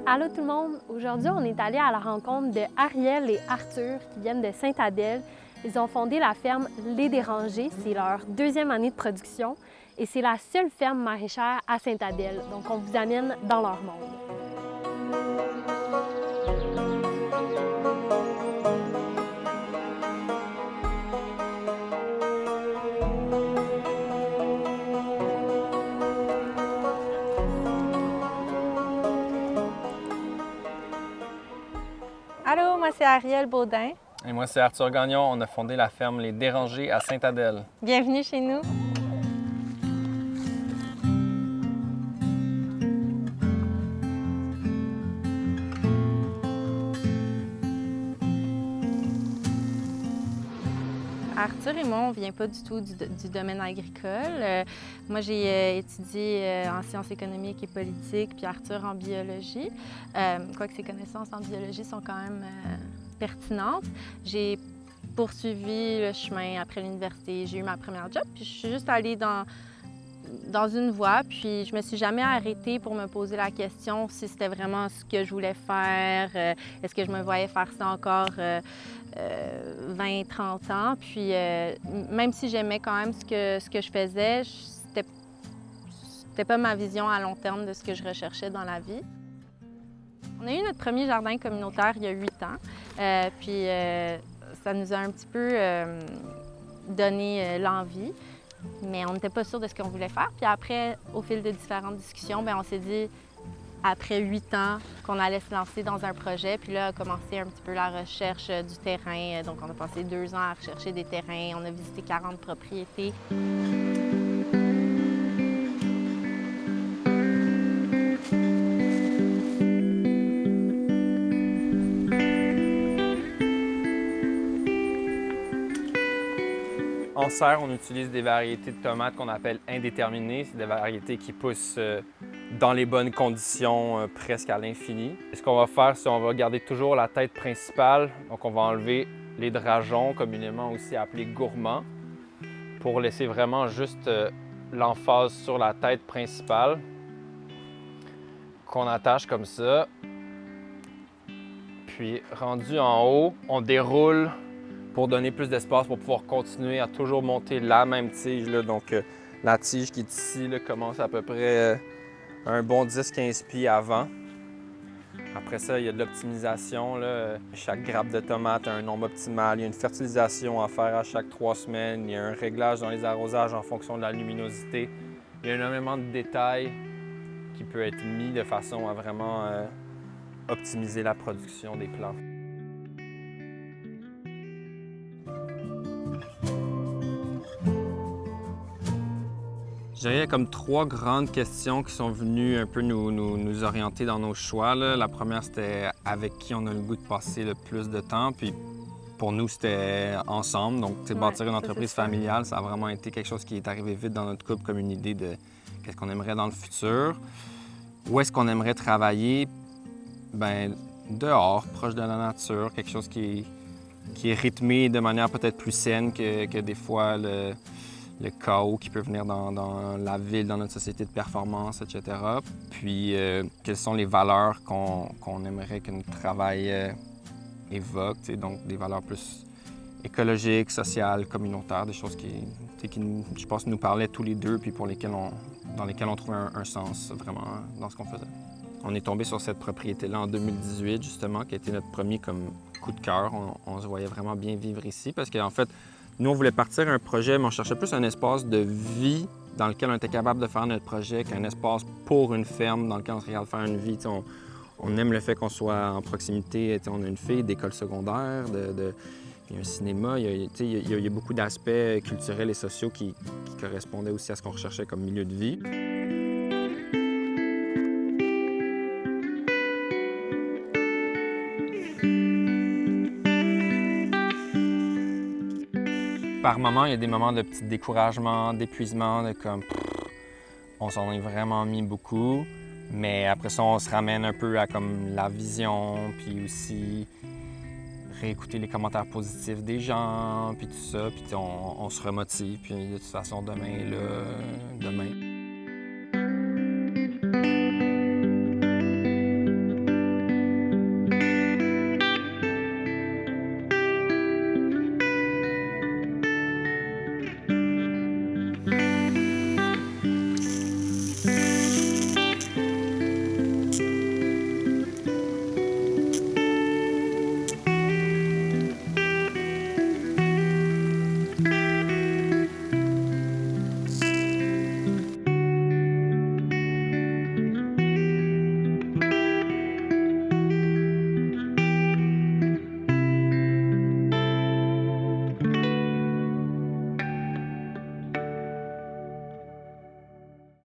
Allô tout le monde! Aujourd'hui, on est allé à la rencontre de Ariel et Arthur qui viennent de Sainte-Adèle. Ils ont fondé la ferme Les Dérangés. C'est leur deuxième année de production et c'est la seule ferme maraîchère à Sainte-Adèle. Donc, on vous amène dans leur monde. Allô, moi c'est Ariel Baudin. Et moi, c'est Arthur Gagnon. On a fondé la ferme Les Dérangés à Sainte-Adèle. Bienvenue chez nous. Arthur et moi, on ne vient pas du tout du domaine agricole. Moi, j'ai étudié en sciences économiques et politiques, puis Arthur en biologie. Quoique ses connaissances en biologie sont quand même pertinentes. J'ai poursuivi le chemin après l'université. J'ai eu ma première job, puis je suis juste allée dans une voie, puis je me suis jamais arrêtée pour me poser la question si c'était vraiment ce que je voulais faire, est-ce que je me voyais faire ça encore 20, 30 ans. Puis même si j'aimais quand même ce que je faisais, c'était pas ma vision à long terme de ce que je recherchais dans la vie. On a eu notre premier jardin communautaire il y a 8 ans, puis ça nous a un petit peu donné l'envie. Mais on n'était pas sûr de ce qu'on voulait faire. Puis après, au fil de différentes discussions, bien, on s'est dit, après 8 ans, qu'on allait se lancer dans un projet. Puis là, a commencé un petit peu la recherche du terrain. Donc, on a passé 2 ans à rechercher des terrains. On a visité 40 propriétés. En serre, on utilise des variétés de tomates qu'on appelle indéterminées. C'est des variétés qui poussent dans les bonnes conditions presque à l'infini. Ce qu'on va faire, c'est qu'on va garder toujours la tête principale. Donc, on va enlever les drageons, communément aussi appelés gourmands, pour laisser vraiment juste l'emphase sur la tête principale qu'on attache comme ça. Puis, rendu en haut, on déroule pour donner plus d'espace pour pouvoir continuer à toujours monter la même tige. Là. Donc, la tige qui est ici là, commence à peu près un bon 10-15 pieds avant. Après ça, il y a de l'optimisation. Chaque grappe de tomate a un nombre optimal. Il y a une fertilisation à faire à chaque 3 semaines. Il y a un réglage dans les arrosages en fonction de la luminosité. Il y a énormément de détails qui peuvent être mis de façon à vraiment optimiser la production des plants. Je dirais qu'il y a comme 3 grandes questions qui sont venues un peu nous orienter dans nos choix. Là. La première, c'était avec qui on a le goût de passer le plus de temps. Puis pour nous, c'était ensemble. Donc, bâtir une entreprise familiale, ça a vraiment été quelque chose qui est arrivé vite dans notre couple comme une idée de qu'est-ce qu'on aimerait dans le futur. Où est-ce qu'on aimerait travailler? Bien, dehors, proche de la nature, quelque chose qui est rythmé de manière peut-être plus saine que des fois le chaos qui peut venir dans la ville, dans notre société de performance, etc. Puis, quelles sont les valeurs qu'on aimerait que notre travail évoque, donc des valeurs plus écologiques, sociales, communautaires, des choses qui je pense, nous parlaient tous les deux, puis dans lesquelles on trouvait un sens vraiment dans ce qu'on faisait. On est tombé sur cette propriété-là en 2018, justement, qui a été notre premier comme coup de cœur. On se voyait vraiment bien vivre ici parce qu'en fait, nous, on voulait partir un projet, mais on cherchait plus un espace de vie dans lequel on était capable de faire notre projet qu'un espace pour une ferme dans lequel on serait capable de faire une vie. On aime le fait qu'on soit en proximité. On a une fille d'école secondaire, il y a un cinéma, il y a beaucoup d'aspects culturels et sociaux qui correspondaient aussi à ce qu'on recherchait comme milieu de vie. Par moments, il y a des moments de petit découragement, d'épuisement, de comme on s'en est vraiment mis beaucoup, mais après ça, on se ramène un peu à comme la vision, puis aussi réécouter les commentaires positifs des gens, puis tout ça, puis on se remotive, puis de toute façon, demain est là, demain.